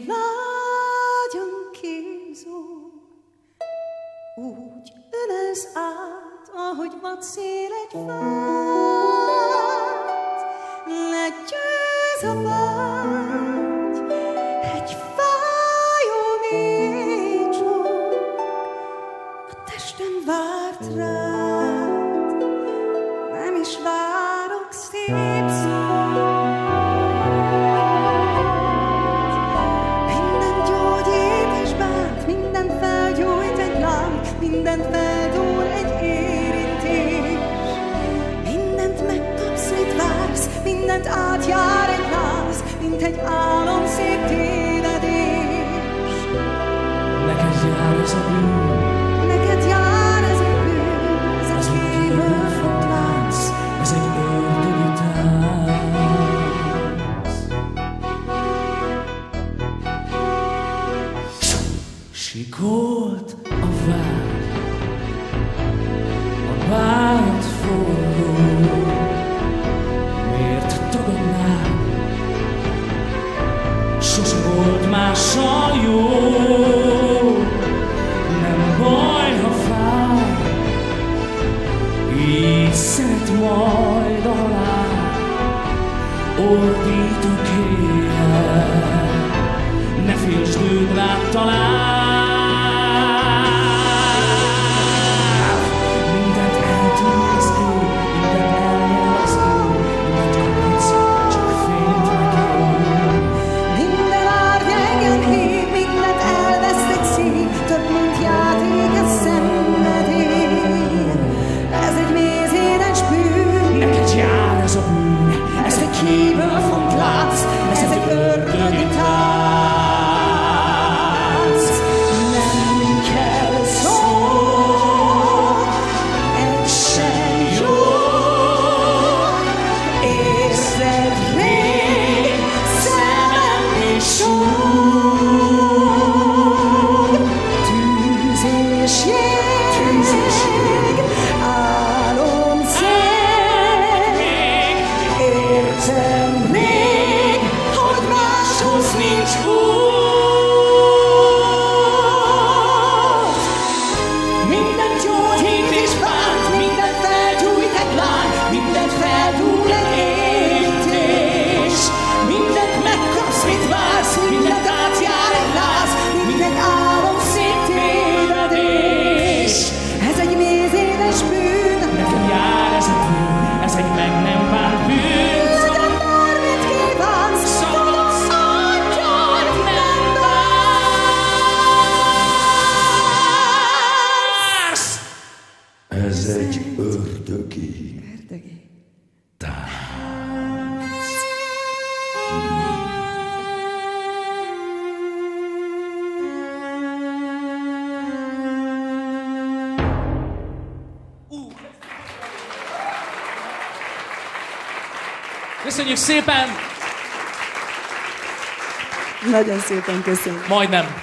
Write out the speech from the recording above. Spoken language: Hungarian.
lágyan kínzó, úgy ölelsz át, ahogy vadszél egy fát. Legyőz a vágy, egy fájó mély csók, a testem várt rád, nem is várok szép szót. Minden gyógyít és bánt, minden felgyújt egy láng, minden feldúl egy érintés. Mindent megkapsz, mit vársz, mindent átjár egy láz, mint egy álom szép tévedés. Neked jár ez a bűn, neked jár ez a bűn, ez egy kívül font lánc, ez egy ördögi tánc. Sikolt a vágy, a bánat forró, miért tagadnád? Sose volt mással jó, nem baj, ha fáj, így szeret majd a halál, ordítok éjjel, ne féltsd, őd rád talál. Mindent eltűnik az ég, mindent eljel az ég, mindent kaphatsz, csak fényt neked. minden árny engem hív, mindent elveszt egy szív, több mint játék, ez szenvedély. Ez egy mézédes bűn, Neked jár ez a bűn, ez egy kívül font lánc, ez egy ördögi tánc. Nem kell szó, egy sem jó, érzed rég, szemem is súg. Tűz és jég, álom cél, értem még, hogy máshoz nincs út. Minden gyógyít és bánt, minden felgyújt egy láng, mindent feldúl egy érintés. Mindent megkapsz, mit vársz, mindent átjár egy láz, mint egy álom szép tévedés. Ez egy mézédes bűn, neked jár ez a bűn, ez egy meg nem bánt bűn. legyen bármit kívánsz, Szabad adjad, nem vársz. Ez egy ördögi tánc. Köszönjük szépen! Nagyon szépen köszönöm. Majdnem.